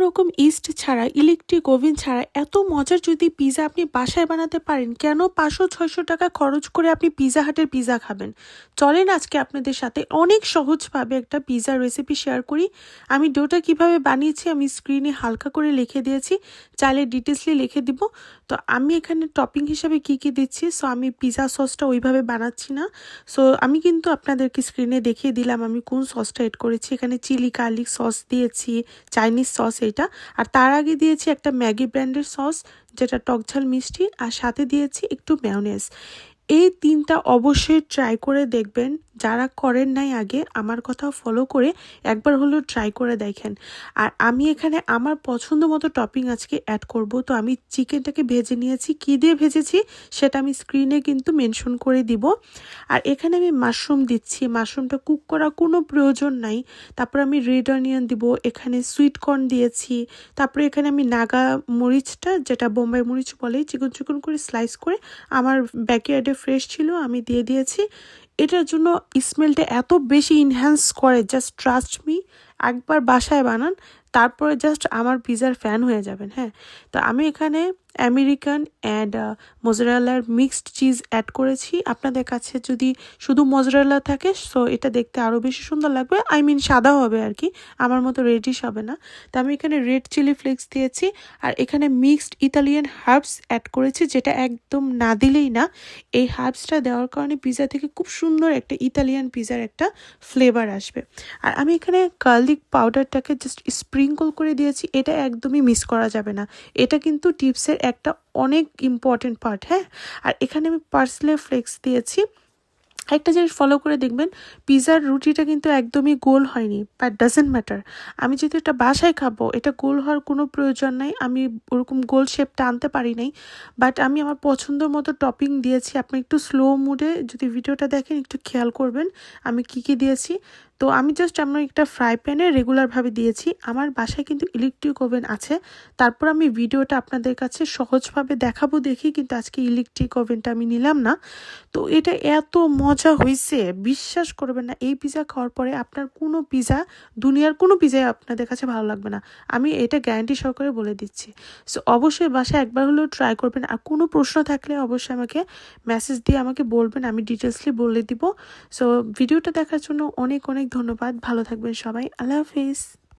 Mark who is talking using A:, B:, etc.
A: রকম ইস্ট ছাড়া, electric oven ছাড়া এত মজার যদি পিৎজা আপনি বাসায় বানাতে পারেন, কেন 500-600 টাকা খরচ করে আপনি পিৎজা হাটের পিৎজা খাবেন? চলেন আজকে আপনাদের সাথে অনেক সহজভাবে একটা পিৎজার রেসিপি শেয়ার করি। আমি ডোটা কিভাবে বানিয়েছি আমি স্ক্রিনে হালকা করে লিখে দিয়েছি, চাইলে ডিটেলসলি লিখে দিব। তো আমি এখানে টপিং হিসাবে কি কি দিচ্ছি, সো আমি পিৎজা সসটা ওইভাবে বানাচ্ছি না। সো আমি কিন্তু আপনাদেরকে স্ক্রিনে দেখিয়ে দিলাম আমি কোন সসটা এড করেছি। এখানে চিলি গার্লিক সস দিয়েছি, চাইনিজ সস এটা, আর তার আগে দিয়েছি একটা ম্যাগি ব্র্যান্ডের সস যেটা টকঝাল মিষ্টি, আর সাথে দিয়েছি একটু মেয়োনেজ। এই তিনটা অবশ্যই ট্রাই করে দেখবেন, যারা করেন নাই আগে আমার কথা ফলো করে একবার হলেও ট্রাই করে দেখেন। আর আমি এখানে আমার পছন্দ মতো টপিং আজকে অ্যাড করব। তো আমি চিকেনটাকে ভেজে নিয়েছি, কী দিয়ে ভেজেছি সেটা আমি স্ক্রিনে কিন্তু মেনশন করে দিব। আর এখানে আমি মাশরুম দিচ্ছি, মাশরুমটা কুক করার কোনো প্রয়োজন নাই। তারপর আমি রেড অনিয়ন দিব, এখানে সুইট কর্ন দিয়েছি, তারপরে এখানে আমি নাগা মরিচটা যেটা বোম্বাই মরিচ বলে চিকন চিকন করে স্লাইস করে আমার ব্যাকইয়ার্ডে ফ্রেশ ছিল আমি দিয়ে দিয়েছি। এটার জন্য স্মেলটা এত বেশি ইনহ্যান্স করে, জাস্ট ট্রাস্ট মি, একবার বাসায় বানান, তারপরে জাস্ট আমার পিৎজার ফ্যান হয়ে যাবেন। হ্যাঁ, তো আমি এখানে আমেরিকান অ্যান্ড মোজারেলার মিক্সড চিজ অ্যাড করেছি। আপনাদের কাছে যদি শুধু মোজারেলা থাকে সো এটা দেখতে আরও বেশি সুন্দর লাগবে, আই মিন সাদা হবে আর কি, আমার মতো রেডিশ হবে না। তো আমি এখানে রেড চিলি ফ্লেক্স দিয়েছি, আর এখানে মিক্সড ইতালিয়ান হার্বস অ্যাড করেছি, যেটা একদম না দিলেই না। এই হার্বসটা দেওয়ার কারণে পিৎজা থেকে খুব সুন্দর একটা ইতালিয়ান পিৎজার একটা ফ্লেভার আসবে। আর আমি এখানে গার্লিক পাউডারটাকে জাস্ট স্প্রিঙ্কল করে দিয়েছি, এটা একদমই মিস করা যাবে না, এটা কিন্তু টিপসের একটা অনেক ইম্পর্টেন্ট পার্ট। হ্যাঁ, আর এখানে আমি পার্সলে ফ্লেক্স দিয়েছি। একটা জিনিস ফলো করে দেখবেন, পিৎজার রুটিটা কিন্তু একদমই গোল হয়নি, বাট ডাজেন্ট ম্যাটার। আমি যেহেতু এটা বাসায় খাবো, এটা গোল হওয়ার কোনো প্রয়োজন নাই, আমি ওরকম গোল শেপটা আনতে পারি নাই, বাট আমি আমার পছন্দ মতো টপিং দিয়েছি। আপনি একটু স্লো মুডে যদি ভিডিওটা দেখেন একটু খেয়াল করবেন আমি কি কি দিয়েছি। তো আমি জাস্ট আমার একটা ফ্রাই প্যানে রেগুলারভাবে দিয়েছি। আমার বাসায় কিন্তু ইলেকট্রিক ওভেন আছে, তারপর আমি ভিডিওটা আপনাদের কাছে সহজভাবে দেখাবো দেখি কিন্তু আজকে ইলেকট্রিক ওভেনটা আমি নিলাম না। তো এটা এত মজা হয়েছে, বিশ্বাস করবেন না, এই পিৎজা খাওয়ার পরে আপনার কোনো পিৎজা, দুনিয়ার কোনো পিৎজাই আপনাদের কাছে ভালো লাগবে না, আমি এটা গ্যারান্টি সহকারে বলে দিচ্ছি। সো অবশ্যই বাসায় একবার হলেও ট্রাই করবেন। আর কোনো প্রশ্ন থাকলে অবশ্যই আমাকে মেসেজ দিয়ে আমাকে বলবেন, আমি ডিটেলসলি বলে দিব। সো ভিডিওটা দেখার জন্য অনেক অনেক ধন্যবাদ, ভালো থাকবেন সবাই, আল্লাহ হাফিজ।